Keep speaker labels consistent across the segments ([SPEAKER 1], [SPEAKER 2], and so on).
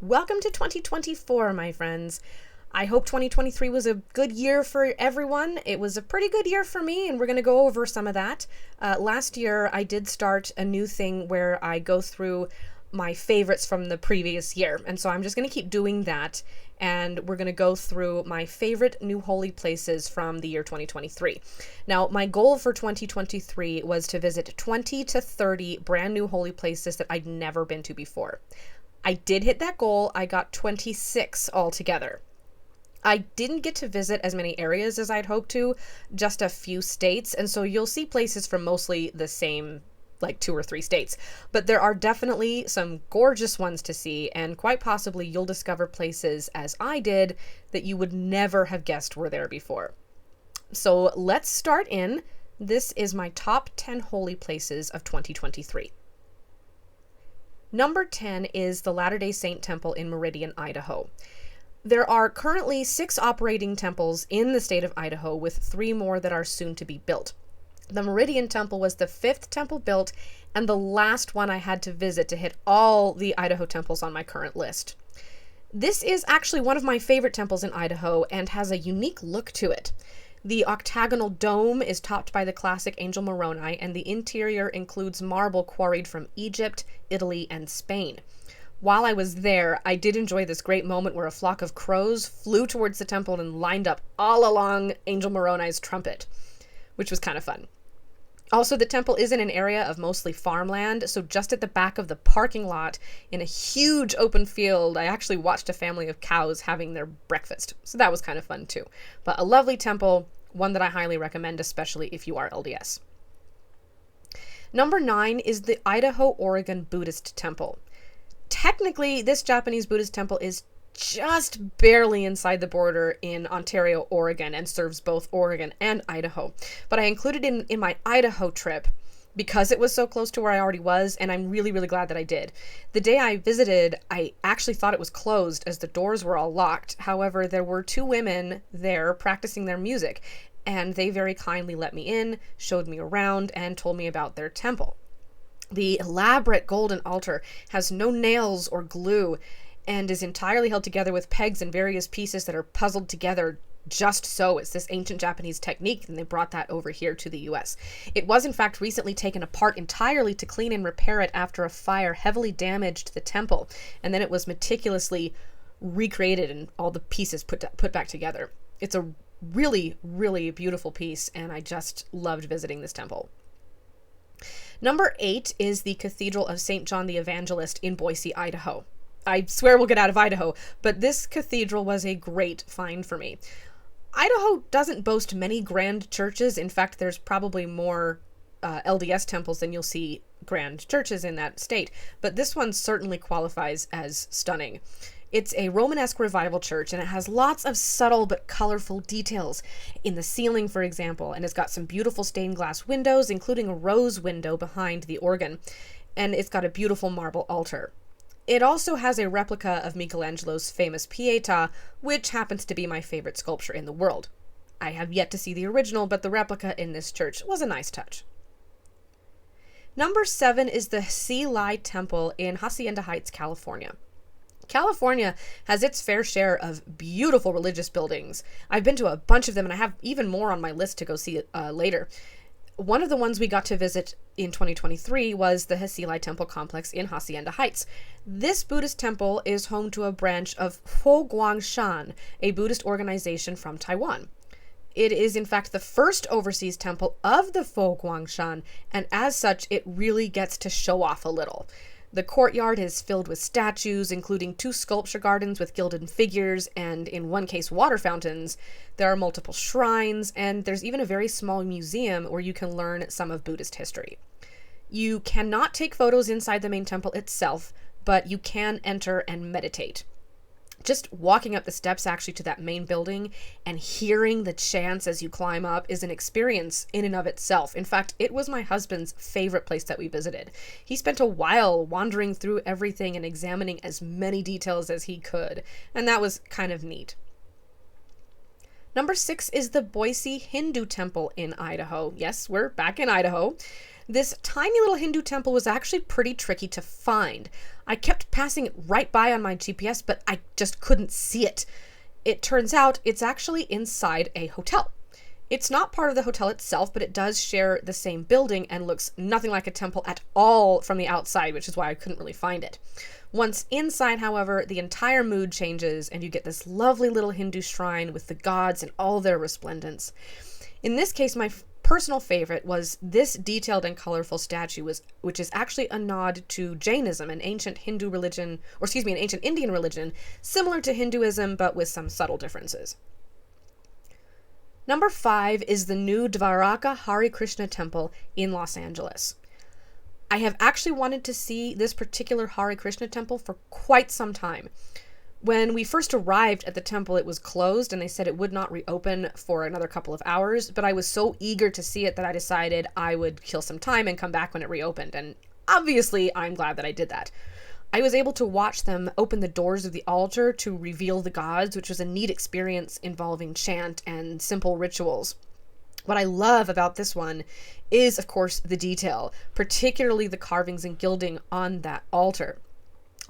[SPEAKER 1] Welcome to 2024, my friends. I hope 2023 was a good year for everyone. It was a pretty good year for me, and we're going to go over some of that. Last year, I did start a new thing where I go through my favorites from the previous year. And so I'm just going to keep doing that. And we're going to go through my favorite new holy places from the year 2023. Now, my goal for 2023 was to visit 20 to 30 brand new holy places that I'd never been to before. I did hit that goal. I got 26 altogether. I didn't get to visit as many areas as I'd hoped to, just a few states. And so you'll see places from mostly the same, like 2 or 3 states. But there are definitely some gorgeous ones to see, and quite possibly you'll discover places, as I did, that you would never have guessed were there before. So let's start in. This is my top 10 holy places of 2023. Number 10 is the Latter-day Saint Temple in Meridian, Idaho. There are currently 6 operating temples in the state of Idaho, with 3 more that are soon to be built. The Meridian Temple was the 5th temple built and the last one I had to visit to hit all the Idaho temples on my current list. This is actually one of my favorite temples in Idaho and has a unique look to it. The octagonal dome is topped by the classic Angel Moroni, and the interior includes marble quarried from Egypt, Italy, and Spain. While I was there, I did enjoy this great moment where a flock of crows flew towards the temple and lined up all along Angel Moroni's trumpet, which was kind of fun. Also, the temple is in an area of mostly farmland, so just at the back of the parking lot, in a huge open field, I actually watched a family of cows having their breakfast. So that was kind of fun too. But a lovely temple, one that I highly recommend, especially if you are LDS. Number 9 is the Idaho-Oregon Buddhist Temple. Technically, this Japanese Buddhist temple is just barely inside the border in Ontario, Oregon, and serves both Oregon and Idaho. But I included it in my Idaho trip because it was so close to where I already was, and I'm really, really glad that I did. The day I visited, I actually thought it was closed as the doors were all locked. However, there were 2 women there practicing their music, and they very kindly let me in, showed me around, and told me about their temple. The elaborate golden altar has no nails or glue and is entirely held together with pegs and various pieces that are puzzled together just so. It's this ancient Japanese technique, and they brought that over here to the US. It was in fact recently taken apart entirely to clean and repair it after a fire heavily damaged the temple, and then it was meticulously recreated and all the pieces put back together. It's a really, really beautiful piece, and I just loved visiting this temple. Number 8 is the Cathedral of St. John the Evangelist in Boise, Idaho. I swear we'll get out of Idaho, but this cathedral was a great find for me. Idaho doesn't boast many grand churches. In fact, there's probably more LDS temples than you'll see grand churches in that state, but this one certainly qualifies as stunning. It's a Romanesque revival church, and it has lots of subtle but colorful details in the ceiling, for example, and it's got some beautiful stained glass windows, including a rose window behind the organ, and it's got a beautiful marble altar. It also has a replica of Michelangelo's famous Pietà, which happens to be my favorite sculpture in the world. I have yet to see the original, but the replica in this church was a nice touch. Number 7 is the SEI Temple in Hacienda Heights, California. California has its fair share of beautiful religious buildings. I've been to a bunch of them, and I have even more on my list to go see later. One of the ones we got to visit in 2023 was the SEI Temple complex in Hacienda Heights. This Buddhist temple is home to a branch of Kuang, a Buddhist organization from Taiwan. It is in fact the first overseas temple of the Kuang, and as such it really gets to show off a little. The courtyard is filled with statues, including 2 sculpture gardens with gilded figures, and in one case, water fountains. There are multiple shrines, and there's even a very small museum where you can learn some of Buddhist history. You cannot take photos inside the main temple itself, but you can enter and meditate. Just walking up the steps actually to that main building and hearing the chants as you climb up is an experience in and of itself. In fact, it was my husband's favorite place that we visited. He spent a while wandering through everything and examining as many details as he could, and that was kind of neat. Number 6 is the Boise Hindu Temple in Idaho. Yes, we're back in Idaho. This tiny little Hindu temple was actually pretty tricky to find. I kept passing it right by on my GPS, but I just couldn't see it. It turns out it's actually inside a hotel. It's not part of the hotel itself, but it does share the same building and looks nothing like a temple at all from the outside, which is why I couldn't really find it. Once inside, however, the entire mood changes and you get this lovely little Hindu shrine with the gods and all their resplendence. In this case, my personal favorite was this detailed and colorful statue, which is actually a nod to Jainism, an ancient Hindu religion, an ancient Indian religion, similar to Hinduism, but with some subtle differences. Number 5 is the new Dvaraka Hare Krishna Temple in Los Angeles. I have actually wanted to see this particular Hare Krishna temple for quite some time. When we first arrived at the temple, it was closed and they said it would not reopen for another couple of hours, but I was so eager to see it that I decided I would kill some time and come back when it reopened, and obviously I'm glad that I did that. I was able to watch them open the doors of the altar to reveal the gods, which was a neat experience involving chant and simple rituals. What I love about this one is, of course, the detail, particularly the carvings and gilding on that altar.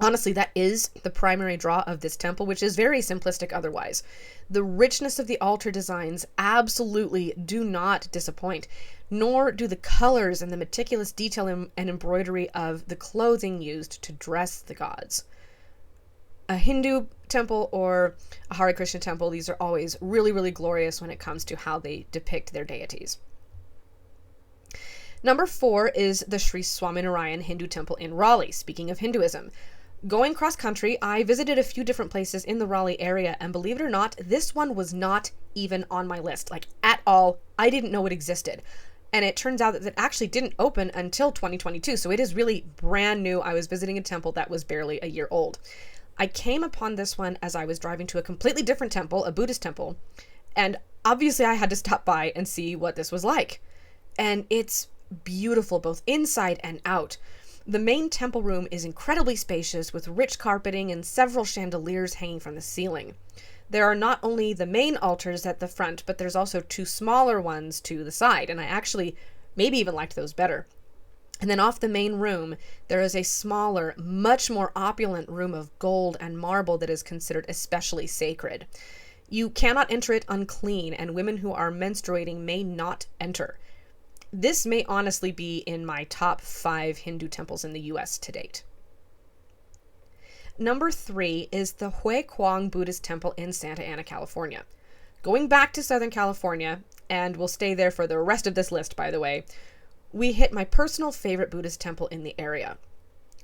[SPEAKER 1] Honestly, that is the primary draw of this temple, which is very simplistic otherwise. The richness of the altar designs absolutely do not disappoint, nor do the colors and the meticulous detail and embroidery of the clothing used to dress the gods. A Hindu temple or a Hare Krishna temple, these are always really, really glorious when it comes to how they depict their deities. Number 4 is the Shri Swaminarayan Hindu Temple in Raleigh. Speaking of Hinduism, going cross-country, I visited a few different places in the Raleigh area, and believe it or not, this one was not even on my list, at all. I didn't know it existed. And it turns out that it actually didn't open until 2022, so it is really brand new. I was visiting a temple that was barely a year old. I came upon this one as I was driving to a completely different temple, a Buddhist temple, and obviously I had to stop by and see what this was like. And it's beautiful, both inside and out. The main temple room is incredibly spacious with rich carpeting and several chandeliers hanging from the ceiling. There are not only the main altars at the front, but there's also 2 smaller ones to the side, and I actually maybe even liked those better. And then off the main room, there is a smaller, much more opulent room of gold and marble that is considered especially sacred. You cannot enter it unclean, and women who are menstruating may not enter. This may honestly be in my top 5 Hindu temples in the US to date. Number 3 is the Kuang Buddhist Temple in Santa Ana, California. Going back to Southern California, and we'll stay there for the rest of this list, by the way, we hit my personal favorite Buddhist temple in the area.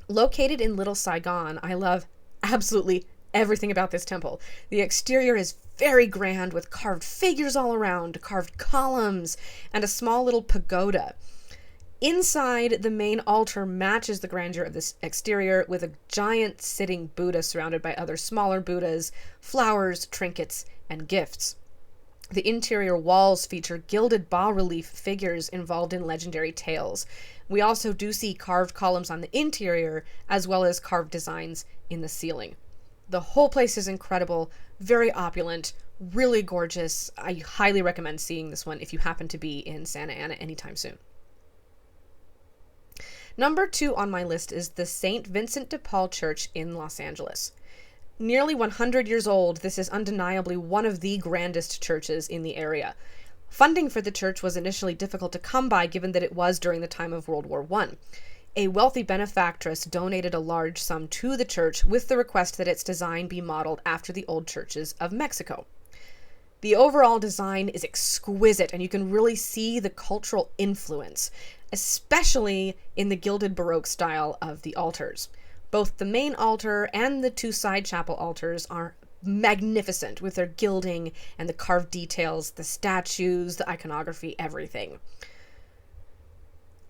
[SPEAKER 1] Located in Little Saigon, I love absolutely everything about this temple. The exterior is very grand with carved figures all around, carved columns, and a small little pagoda. Inside, the main altar matches the grandeur of this exterior with a giant sitting Buddha surrounded by other smaller Buddhas, flowers, trinkets, and gifts. The interior walls feature gilded bas-relief figures involved in legendary tales. We also do see carved columns on the interior, as well as carved designs in the ceiling. The whole place is incredible, very opulent, really gorgeous. I highly recommend seeing this one if you happen to be in Santa Ana anytime soon. Number 2 on my list is the St. Vincent DePaul Church in Los Angeles. Nearly 100 years old, this is undeniably one of the grandest churches in the area. Funding for the church was initially difficult to come by given that it was during the time of World War I. A wealthy benefactress donated a large sum to the church with the request that its design be modeled after the old churches of Mexico. The overall design is exquisite, and you can really see the cultural influence, especially in the gilded Baroque style of the altars. Both the main altar and the 2 side chapel altars are magnificent with their gilding and the carved details, the statues, the iconography, everything.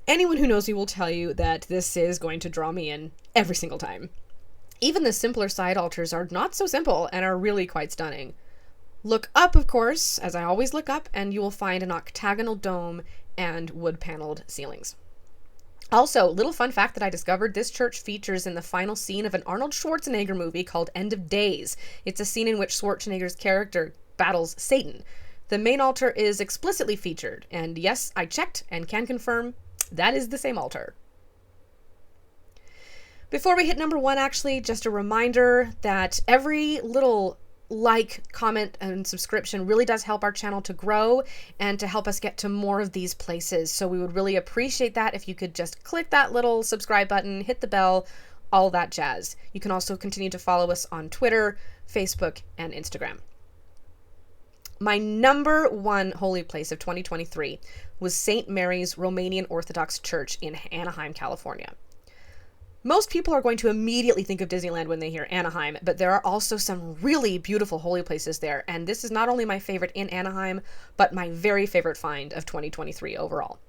[SPEAKER 1] Anyone who knows me will tell you that this is going to draw me in every single time. Even the simpler side altars are not so simple and are really quite stunning. Look up, of course, as I always look up, and you will find an octagonal dome and wood-paneled ceilings. Also, little fun fact that I discovered, this church features in the final scene of an Arnold Schwarzenegger movie called End of Days. It's a scene in which Schwarzenegger's character battles Satan. The main altar is explicitly featured, and yes, I checked and can confirm That is the same altar. Before we hit number 1, actually, just a reminder that every little like, comment, and subscription really does help our channel to grow and to help us get to more of these places. So we would really appreciate that if you could just click that little subscribe button, hit the bell, all that jazz. You can also continue to follow us on Twitter, Facebook, and Instagram. My number 1 holy place of 2023 was St. Mary's Romanian Orthodox Church in Anaheim, California. Most people are going to immediately think of Disneyland when they hear Anaheim, but there are also some really beautiful holy places there, and this is not only my favorite in Anaheim, but my very favorite find of 2023 overall.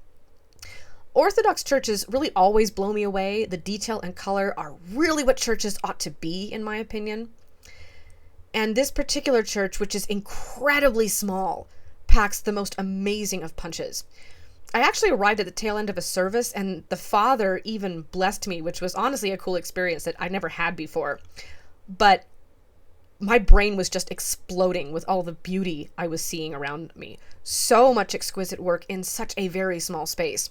[SPEAKER 1] Orthodox churches really always blow me away. The detail and color are really what churches ought to be, in my opinion. And this particular church, which is incredibly small, packs the most amazing of punches. I actually arrived at the tail end of a service, and the father even blessed me, which was honestly a cool experience that I'd never had before. But my brain was just exploding with all the beauty I was seeing around me. So much exquisite work in such a very small space.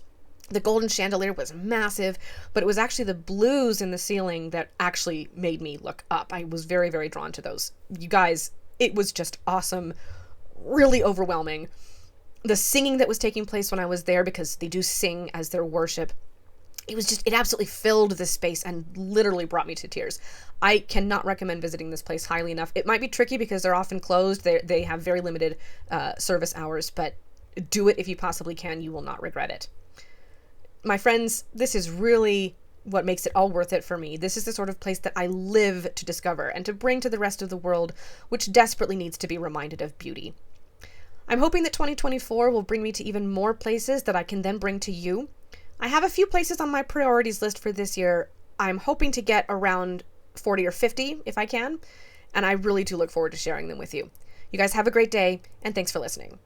[SPEAKER 1] The golden chandelier was massive, but it was actually the blues in the ceiling that actually made me look up. I was very, very drawn to those. You guys, it was just awesome, really overwhelming. The singing that was taking place when I was there, because they do sing as their worship, it absolutely filled the space and literally brought me to tears. I cannot recommend visiting this place highly enough. It might be tricky because they're often closed. They have very limited service hours, but do it if you possibly can. You will not regret it. My friends, this is really what makes it all worth it for me. This is the sort of place that I live to discover and to bring to the rest of the world, which desperately needs to be reminded of beauty. I'm hoping that 2024 will bring me to even more places that I can then bring to you. I have a few places on my priorities list for this year. I'm hoping to get around 40 or 50 if I can, and I really do look forward to sharing them with you. You guys have a great day, and thanks for listening.